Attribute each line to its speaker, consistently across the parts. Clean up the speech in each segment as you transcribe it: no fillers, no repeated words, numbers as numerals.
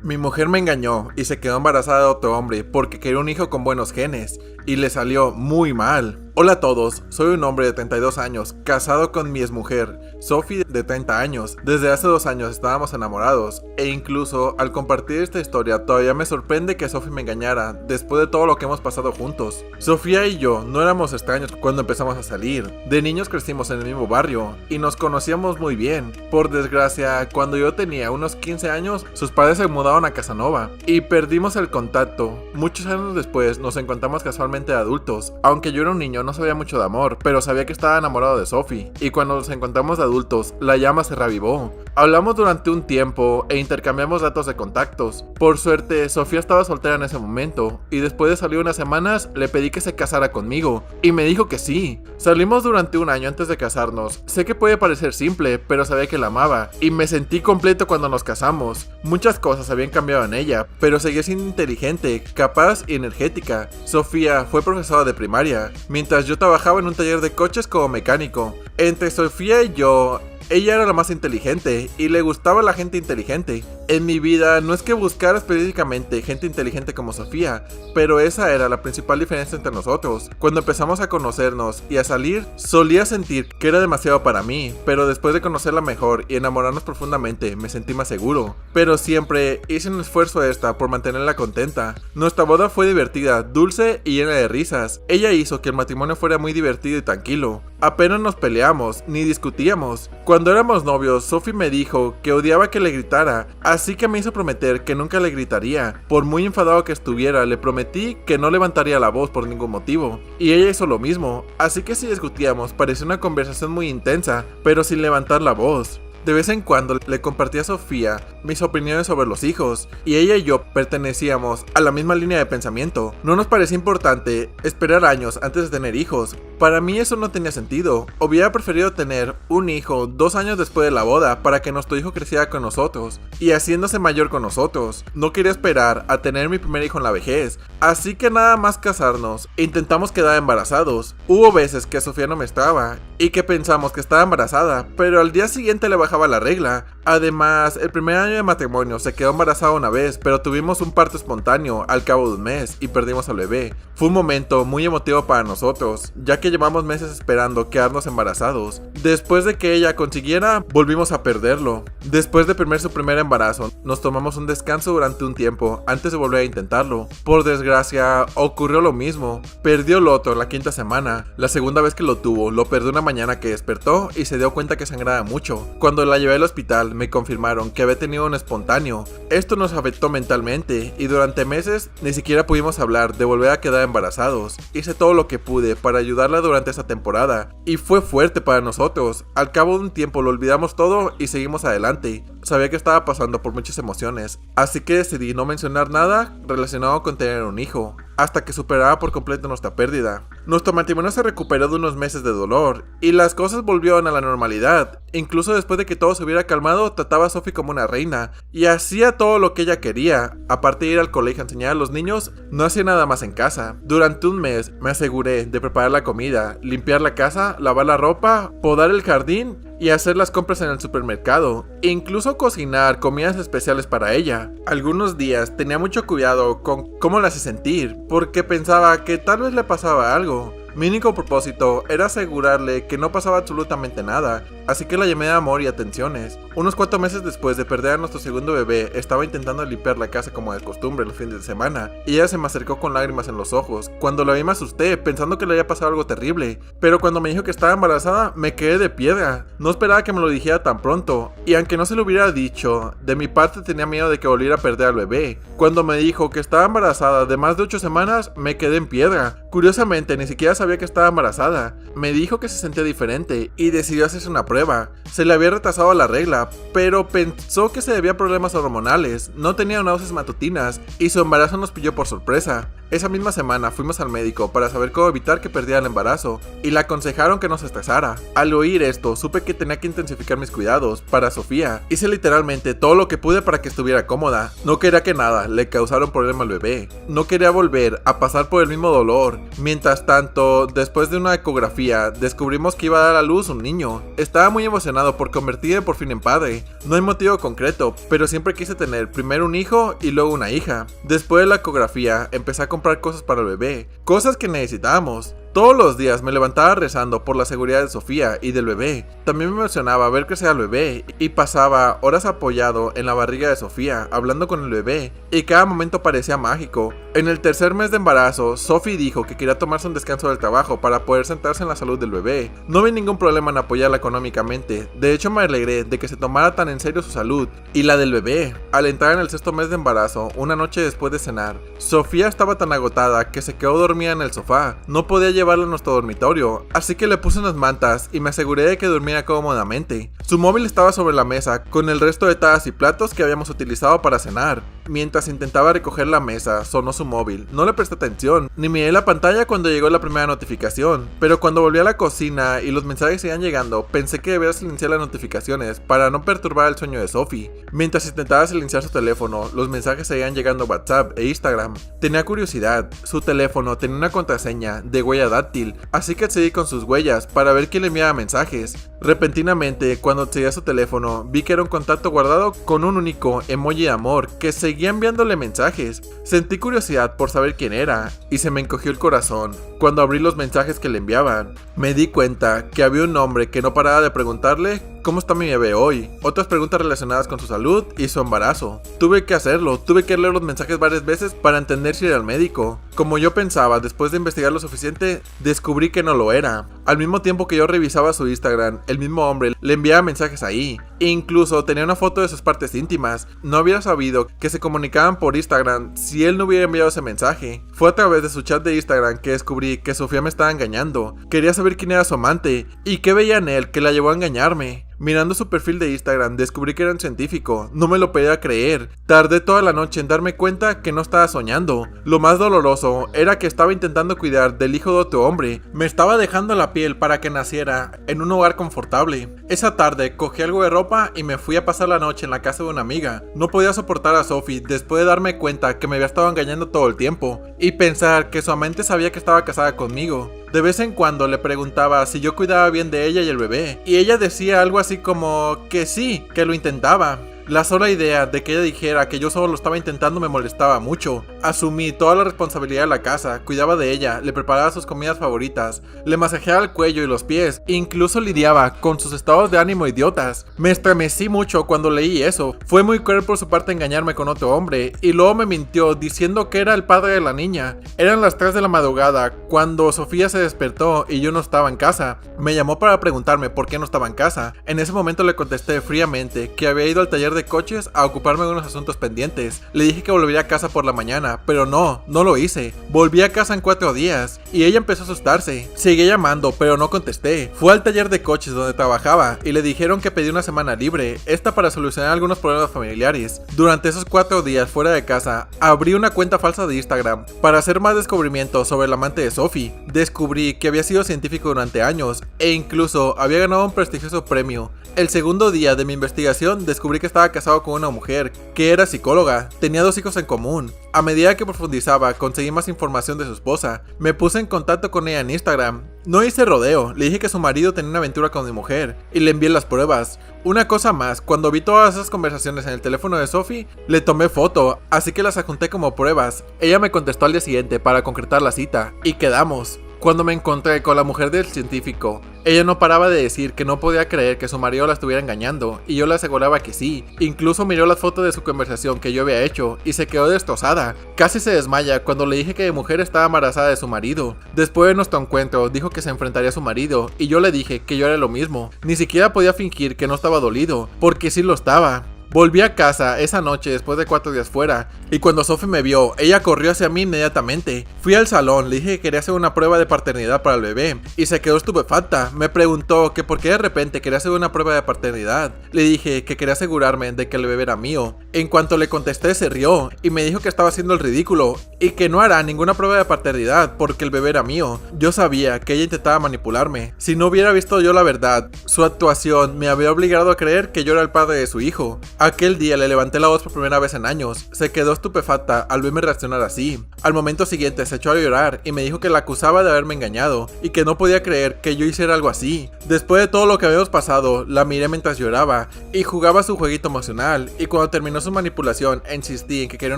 Speaker 1: Mi mujer me engañó y se quedó embarazada de otro hombre porque quería un hijo con buenos genes y le salió muy mal. Hola a todos, soy un hombre de 32 años, casado con mi exmujer, Sophie, de 30 años. Desde hace 2 años estábamos enamorados e incluso al compartir esta historia todavía me sorprende que Sophie me engañara después de todo lo que hemos pasado juntos. Sofía y yo no éramos extraños cuando empezamos a salir. De niños crecimos en el mismo barrio y nos conocíamos muy bien. Por desgracia, cuando yo tenía unos 15 años, sus padres se mudaron a Casanova y perdimos el contacto. Muchos años después nos encontramos casualmente de adultos. Aunque yo era un niño no sabía mucho de amor, pero sabía que estaba enamorado de Sophie, y cuando nos encontramos de adultos, la llama se revivó. Hablamos durante un tiempo e intercambiamos datos de contactos. Por suerte, Sofía estaba soltera en ese momento, y después de salir unas semanas, le pedí que se casara conmigo, y me dijo que sí. Salimos durante un año antes de casarnos. Sé que puede parecer simple, pero sabía que la amaba, y me sentí completo cuando nos casamos. Muchas cosas habían cambiado en ella, pero seguía siendo inteligente, capaz y energética. Sofía fue profesora de primaria, mientras yo trabajaba en un taller de coches como mecánico. Entre Sofía y yo, ella era la más inteligente y le gustaba la gente inteligente. En mi vida no es que buscara específicamente gente inteligente como Sofía, pero esa era la principal diferencia entre nosotros. Cuando empezamos a conocernos y a salir, solía sentir que era demasiado para mí, pero después de conocerla mejor y enamorarnos profundamente, me sentí más seguro. Pero siempre hice un esfuerzo extra por mantenerla contenta. Nuestra boda fue divertida, dulce y llena de risas. Ella hizo que el matrimonio fuera muy divertido y tranquilo. Apenas nos peleamos, ni discutíamos. Cuando éramos novios, Sophie me dijo que odiaba que le gritara, así que me hizo prometer que nunca le gritaría. Por muy enfadado que estuviera, le prometí que no levantaría la voz por ningún motivo, y ella hizo lo mismo, así que si discutíamos parecía una conversación muy intensa, pero sin levantar la voz. De vez en cuando le compartía a Sofía mis opiniones sobre los hijos, y ella y yo pertenecíamos a la misma línea de pensamiento. No nos parecía importante esperar años antes de tener hijos. Para mí eso no tenía sentido. Hubiera preferido tener un hijo 2 años después de la boda para que nuestro hijo creciera con nosotros y haciéndose mayor con nosotros. No quería esperar a tener mi primer hijo en la vejez, así que nada más casarnos intentamos quedar embarazados. Hubo veces que Sofía no me estaba y que pensamos que estaba embarazada, pero al día siguiente le bajaba la regla. Además, el primer año de matrimonio se quedó embarazada una vez, pero tuvimos un parto espontáneo al cabo de un mes y perdimos al bebé. Fue un momento muy emotivo para nosotros, ya que llevamos meses esperando quedarnos embarazados. Después de que ella consiguiera, volvimos a perderlo. Después de su primer embarazo, nos tomamos un descanso durante un tiempo antes de volver a intentarlo. Por desgracia, ocurrió lo mismo. Perdió el otro la 5ª semana. La segunda vez que lo tuvo, lo perdió una mañana que despertó y se dio cuenta que sangraba mucho. Cuando la llevé al hospital, me confirmaron que había tenido un espontáneo. Esto nos afectó mentalmente y durante meses ni siquiera pudimos hablar de volver a quedar embarazados. Hice todo lo que pude para ayudarla durante esa temporada y fue fuerte para nosotros. Al cabo de un tiempo lo olvidamos todo y seguimos adelante. Sabía que estaba pasando por muchas emociones, así que decidí no mencionar nada relacionado con tener un hijo, hasta que superara por completo nuestra pérdida. Nuestro matrimonio se recuperó de unos meses de dolor, y las cosas volvieron a la normalidad. Incluso después de que todo se hubiera calmado, trataba a Sophie como una reina, y hacía todo lo que ella quería. Aparte de ir al colegio a enseñar a los niños, no hacía nada más en casa. Durante un mes me aseguré de preparar la comida, limpiar la casa, lavar la ropa, podar el jardín y hacer las compras en el supermercado, e incluso cocinar comidas especiales para ella. Algunos días tenía mucho cuidado con cómo la hacía sentir, porque pensaba que tal vez le pasaba algo. Mi único propósito era asegurarle que no pasaba absolutamente nada, así que la llamé de amor y atenciones. Unos 4 meses después de perder a nuestro segundo bebé, estaba intentando limpiar la casa como de costumbre los fines de semana, y ella se me acercó con lágrimas en los ojos. Cuando la vi me asusté, pensando que le había pasado algo terrible, pero cuando me dijo que estaba embarazada, me quedé de piedra. No esperaba que me lo dijera tan pronto, y aunque no se lo hubiera dicho, de mi parte tenía miedo de que volviera a perder al bebé. Cuando me dijo que estaba embarazada de más de 8 semanas, me quedé en piedra. Curiosamente, ni siquiera sabía que estaba embarazada. Me dijo que se sentía diferente y decidió hacerse una prueba. Se le había retrasado la regla, pero pensó que se debía a problemas hormonales. No tenía náuseas matutinas y su embarazo nos pilló por sorpresa. Esa misma semana fuimos al médico para saber cómo evitar que perdiera el embarazo y le aconsejaron que no se estresara. Al oír esto, supe que tenía que intensificar mis cuidados para Sofía. Hice literalmente todo lo que pude para que estuviera cómoda. No quería que nada le causara un problema al bebé. No quería volver a pasar por el mismo dolor. Mientras tanto, cuando, después de una ecografía, descubrimos que iba a dar a luz un niño. Estaba muy emocionado por convertirme por fin en padre. No hay motivo concreto, pero siempre quise tener primero un hijo y luego una hija. Después de la ecografía, empecé a comprar cosas para el bebé, cosas que necesitábamos. Todos los días me levantaba rezando por la seguridad de Sofía y del bebé. También me emocionaba ver crecer al bebé y pasaba horas apoyado en la barriga de Sofía, hablando con el bebé, y cada momento parecía mágico. En el tercer mes de embarazo, Sophie dijo que quería tomarse un descanso del trabajo para poder centrarse en la salud del bebé. No vi ningún problema en apoyarla económicamente, de hecho me alegré de que se tomara tan en serio su salud y la del bebé. Al entrar en el sexto mes de embarazo, una noche después de cenar, Sofía estaba tan agotada que se quedó dormida en el sofá. No podía llevarla a nuestro dormitorio, así que le puse unas mantas y me aseguré de que durmiera cómodamente. Su móvil estaba sobre la mesa con el resto de tazas y platos que habíamos utilizado para cenar. Mientras intentaba recoger la mesa, sonó su móvil. No le presté atención, ni miré la pantalla cuando llegó la primera notificación. Pero cuando volví a la cocina y los mensajes seguían llegando, pensé que debía silenciar las notificaciones para no perturbar el sueño de Sophie. Mientras intentaba silenciar su teléfono, los mensajes seguían llegando a WhatsApp e Instagram. Tenía curiosidad, su teléfono tenía una contraseña de huella dáctil, así que accedí con sus huellas para ver quién le enviaba mensajes. Repentinamente, cuando accedí a su teléfono, vi que era un contacto guardado con un único emoji de amor que seguía enviándole mensajes. Sentí curiosidad por saber quién era y se me encogió el corazón cuando abrí los mensajes que le enviaban. Me di cuenta que había un hombre que no paraba de preguntarle ¿cómo está mi bebé hoy? Otras preguntas relacionadas con su salud y su embarazo. Tuve que hacerlo, tuve que leer los mensajes varias veces para entender si era el médico. Como yo pensaba, después de investigar lo suficiente, descubrí que no lo era. Al mismo tiempo que yo revisaba su Instagram, el mismo hombre le enviaba mensajes ahí. E incluso tenía una foto de sus partes íntimas. No hubiera sabido que se comunicaban por Instagram si él no hubiera enviado ese mensaje. Fue a través de su chat de Instagram que descubrí que Sofía me estaba engañando. Quería saber quién era su amante y qué veía en él que la llevó a engañarme. Mirando su perfil de Instagram descubrí que era un científico, no me lo podía creer. Tardé toda la noche en darme cuenta que no estaba soñando. Lo más doloroso era que estaba intentando cuidar del hijo de otro hombre. Me estaba dejando la piel para que naciera en un hogar confortable. Esa tarde cogí algo de ropa y me fui a pasar la noche en la casa de una amiga. No podía soportar a Sophie después de darme cuenta que me había estado engañando todo el tiempo y pensar que su amante sabía que estaba casada conmigo. De vez en cuando le preguntaba si yo cuidaba bien de ella y el bebé, y ella decía algo así como que sí, que lo intentaba. La sola idea de que ella dijera que yo solo lo estaba intentando me molestaba mucho. Asumí toda la responsabilidad de la casa, cuidaba de ella, le preparaba sus comidas favoritas, le masajeaba el cuello y los pies, incluso lidiaba con sus estados de ánimo idiotas. Me estremecí mucho cuando leí eso. Fue muy cruel por su parte engañarme con otro hombre, y luego me mintió diciendo que era el padre de la niña. Eran las 3 de la madrugada cuando Sofía se despertó y yo no estaba en casa. Me llamó para preguntarme por qué no estaba en casa. En ese momento le contesté fríamente que había ido al taller de coches a ocuparme de unos asuntos pendientes. Le dije que volvería a casa por la mañana, pero no lo hice. Volví a casa en 4 días y ella empezó a asustarse. Seguí llamando, pero no contesté. Fue al taller de coches donde trabajaba y le dijeron que pedí una semana libre, esta para solucionar algunos problemas familiares. Durante esos 4 días fuera de casa, abrí una cuenta falsa de Instagram para hacer más descubrimientos sobre el amante de Sophie. Descubrí que había sido científico durante años e incluso había ganado un prestigioso premio. El segundo día de mi investigación descubrí que estaba casado con una mujer que era psicóloga, tenía 2 hijos en común. A medida que profundizaba, conseguí más información de su esposa. Me puse en contacto con ella en Instagram. No hice rodeo, le dije que su marido tenía una aventura con mi mujer y le envié las pruebas. Una cosa más, cuando vi todas esas conversaciones en el teléfono de Sophie, le tomé foto, así que las adjunté como pruebas. Ella me contestó al día siguiente para concretar la cita y quedamos. Cuando me encontré con la mujer del científico, ella no paraba de decir que no podía creer que su marido la estuviera engañando, y yo le aseguraba que sí. Incluso miró las fotos de su conversación que yo había hecho y se quedó destrozada. Casi se desmaya cuando le dije que mi mujer estaba embarazada de su marido. Después de nuestro encuentro dijo que se enfrentaría a su marido y yo le dije que yo era lo mismo. Ni siquiera podía fingir que no estaba dolido, porque sí lo estaba. Volví a casa esa noche después de 4 días fuera, y cuando Sophie me vio, ella corrió hacia mí inmediatamente. Fui al salón, le dije que quería hacer una prueba de paternidad para el bebé, y se quedó estupefacta. Me preguntó que por qué de repente quería hacer una prueba de paternidad. Le dije que quería asegurarme de que el bebé era mío. En cuanto le contesté, se rió, y me dijo que estaba haciendo el ridículo, y que no hará ninguna prueba de paternidad porque el bebé era mío. Yo sabía que ella intentaba manipularme. Si no hubiera visto yo la verdad, su actuación me había obligado a creer que yo era el padre de su hijo. Aquel día le levanté la voz por primera vez en años. Se quedó estupefacta al verme reaccionar así. Al momento siguiente se echó a llorar y me dijo que la acusaba de haberme engañado y que no podía creer que yo hiciera algo así. Después de todo lo que habíamos pasado, la miré mientras lloraba y jugaba su jueguito emocional, y cuando terminó su manipulación insistí en que quería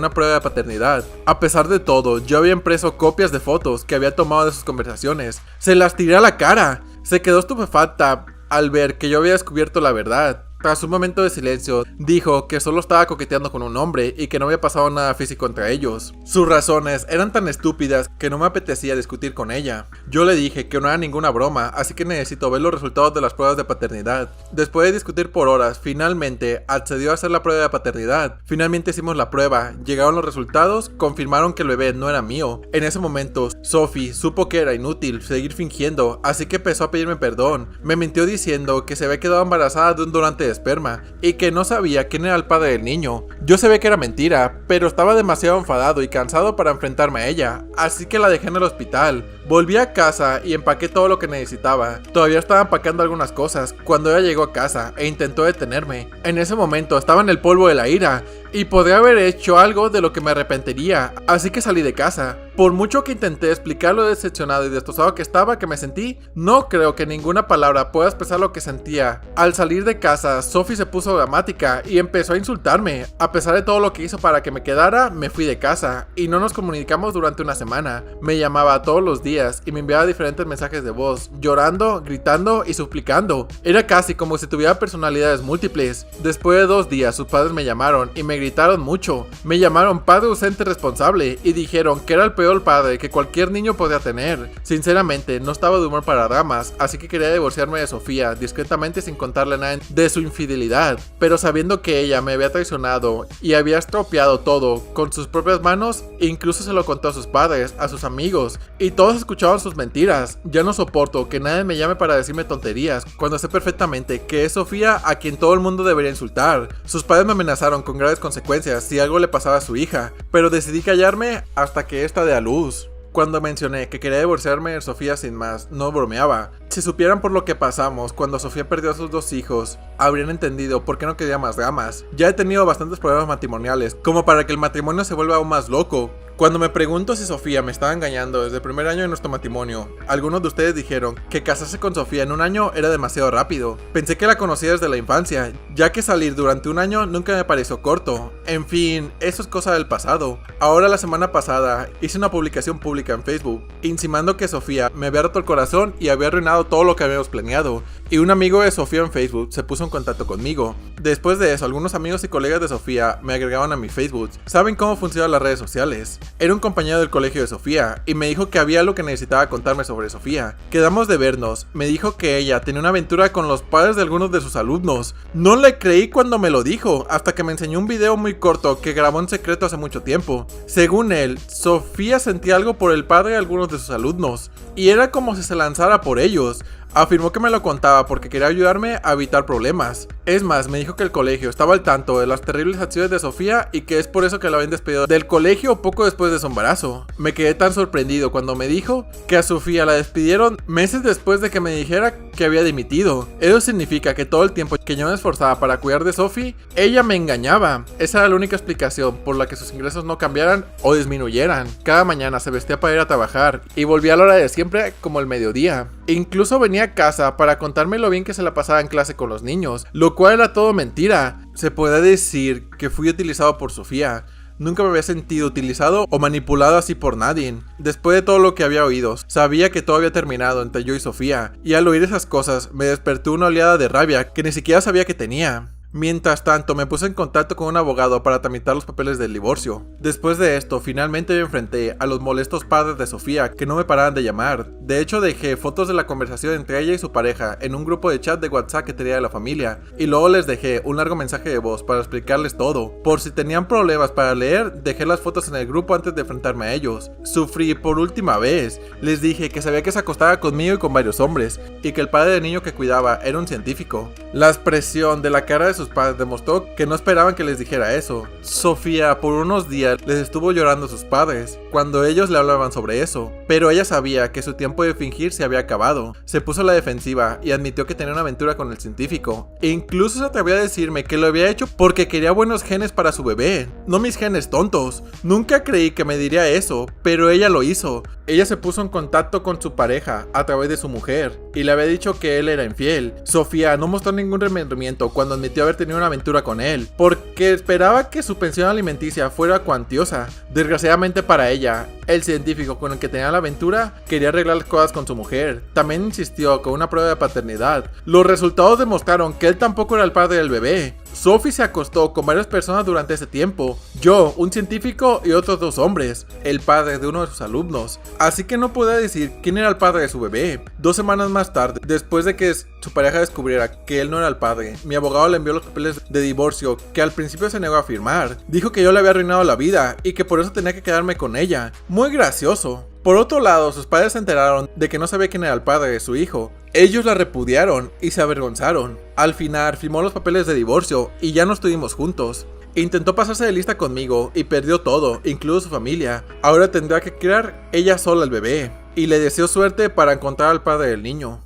Speaker 1: una prueba de paternidad. A pesar de todo, yo había impreso copias de fotos que había tomado de sus conversaciones. Se las tiré a la cara. Se quedó estupefacta al ver que yo había descubierto la verdad. Tras un momento de silencio, dijo que solo estaba coqueteando con un hombre y que no había pasado nada físico entre ellos. Sus razones eran tan estúpidas que no me apetecía discutir con ella. Yo le dije que no era ninguna broma, así que necesito ver los resultados de las pruebas de paternidad. Después de discutir por horas, finalmente accedió a hacer la prueba de paternidad. Finalmente hicimos la prueba, llegaron los resultados, confirmaron que el bebé no era mío. En ese momento, Sophie supo que era inútil seguir fingiendo, así que empezó a pedirme perdón. Me mintió diciendo que se había quedado embarazada de un donante de esperma y que no sabía quién era el padre del niño. Yo sabía que era mentira, pero estaba demasiado enfadado y cansado para enfrentarme a ella, así que la dejé en el hospital. Volví a casa y empaqué todo lo que necesitaba. Todavía estaba empacando algunas cosas cuando ella llegó a casa e intentó detenerme. En ese momento estaba en el polvo de la ira y podría haber hecho algo de lo que me arrepentiría, así que salí de casa. Por mucho que intenté explicar lo decepcionado y destrozado que estaba, que me sentí, no creo que ninguna palabra pueda expresar lo que sentía. Al salir de casa, Sophie se puso dramática y empezó a insultarme. A pesar de todo lo que hizo para que me quedara, me fui de casa y no nos comunicamos durante una semana. Me llamaba todos los días y me enviaba diferentes mensajes de voz, llorando, gritando y suplicando. Era casi como si tuviera personalidades múltiples. Después de 2 días, sus padres me llamaron y me gritaron mucho. Me llamaron padre ausente responsable y dijeron que era el peor padre que cualquier niño podía tener. Sinceramente, no estaba de humor para dramas, así que quería divorciarme de Sofía discretamente sin contarle nada de su infidelidad, pero sabiendo que ella me había traicionado y había estropeado todo con sus propias manos, incluso se lo contó a sus padres, a sus amigos, y todos escuchaban sus mentiras. Ya no soporto que nadie me llame para decirme tonterías, cuando sé perfectamente que es Sofía a quien todo el mundo debería insultar. Sus padres me amenazaron con graves consecuencias si algo le pasaba a su hija, pero decidí callarme hasta que esta dé a luz. Cuando mencioné que quería divorciarme de Sofía sin más, no bromeaba. Si supieran por lo que pasamos cuando Sofía perdió a sus 2 hijos, habrían entendido por qué no quería más dramas. Ya he tenido bastantes problemas matrimoniales, como para que el matrimonio se vuelva aún más loco. Cuando me pregunto si Sofía me estaba engañando desde el primer año de nuestro matrimonio, algunos de ustedes dijeron que casarse con Sofía en un año era demasiado rápido. Pensé que la conocía desde la infancia, ya que salir durante un año nunca me pareció corto. En fin, eso es cosa del pasado. Ahora, la semana pasada hice una publicación pública en Facebook, insinuando que Sofía me había roto el corazón y había arruinado todo lo que habíamos planeado, y un amigo de Sofía en Facebook se puso en contacto conmigo. Después de eso, algunos amigos y colegas de Sofía me agregaron a mi Facebook. ¿Saben cómo funcionan las redes sociales? Era un compañero del colegio de Sofía y me dijo que había algo que necesitaba contarme sobre Sofía. Quedamos de vernos. Me dijo que ella tenía una aventura con los padres de algunos de sus alumnos. No le creí cuando me lo dijo, hasta que me enseñó un video muy corto que grabó en secreto hace mucho tiempo. Según él, Sofía sentía algo por el padre de algunos de sus alumnos, y era como si se lanzara por ellos. Afirmó que me lo contaba porque quería ayudarme a evitar problemas. Es más, me dijo que el colegio estaba al tanto de las terribles acciones de Sofía y que es por eso que la habían despedido del colegio poco después de su embarazo. Me quedé tan sorprendido cuando me dijo que a Sofía la despidieron meses después de que me dijera que había dimitido. Eso significa que todo el tiempo que yo me esforzaba para cuidar de Sophie, ella me engañaba. Esa era la única explicación por la que sus ingresos no cambiaran o disminuyeran. Cada mañana se vestía para ir a trabajar y volvía a la hora de siempre, como el mediodía. Incluso venía a casa para contarme lo bien que se la pasaba en clase con los niños, lo cual era todo mentira. Se puede decir que fui utilizado por Sofía. Nunca me había sentido utilizado o manipulado así por nadie. Después de todo lo que había oído, sabía que todo había terminado entre yo y Sofía, y al oír esas cosas me despertó una oleada de rabia que ni siquiera sabía que tenía. Mientras tanto, me puse en contacto con un abogado para tramitar los papeles del divorcio. Después de esto, finalmente me enfrenté a los molestos padres de Sofía que no me paraban de llamar. De hecho, dejé fotos de la conversación entre ella y su pareja en un grupo de chat de WhatsApp que tenía de la familia, y luego les dejé un largo mensaje de voz para explicarles todo. Por si tenían problemas para leer, dejé las fotos en el grupo antes de enfrentarme a ellos. Sufrí por última vez. Les dije que sabía que se acostaba conmigo y con varios hombres, y que el padre del niño que cuidaba era un científico. La expresión de la cara de sus sus padres demostró que no esperaban que les dijera eso. Sofía por unos días les estuvo llorando a sus padres cuando ellos le hablaban sobre eso, pero ella sabía que su tiempo de fingir se había acabado. Se puso a la defensiva y admitió que tenía una aventura con el científico, e incluso se atrevió a decirme que lo había hecho porque quería buenos genes para su bebé, no mis genes tontos. Nunca creí que me diría eso, pero ella lo hizo. Ella se puso en contacto con su pareja a través de su mujer y le había dicho que él era infiel. Sofía no mostró ningún remordimiento cuando admitió haber tenido una aventura con él, porque esperaba que su pensión alimenticia fuera cuantiosa. Desgraciadamente para ella, el científico con el que tenía la aventura quería arreglar las cosas con su mujer. También insistió con una prueba de paternidad. Los resultados demostraron que él tampoco era el padre del bebé. Sophie se acostó con varias personas durante ese tiempo. Yo, un científico y otros 2 hombres, el padre de uno de sus alumnos. Así que no podía decir quién era el padre de su bebé. 2 semanas más tarde, después de que su pareja descubriera que él no era el padre, mi abogado le envió los papeles de divorcio que al principio se negó a firmar. Dijo que yo le había arruinado la vida y que por eso tenía que quedarme con ella. Muy gracioso. Por otro lado, sus padres se enteraron de que no sabía quién era el padre de su hijo. Ellos la repudiaron y se avergonzaron. Al final, firmó los papeles de divorcio y ya no estuvimos juntos. Intentó pasarse de lista conmigo y perdió todo, incluso su familia. Ahora tendrá que criar ella sola al bebé. Y le deseo suerte para encontrar al padre del niño.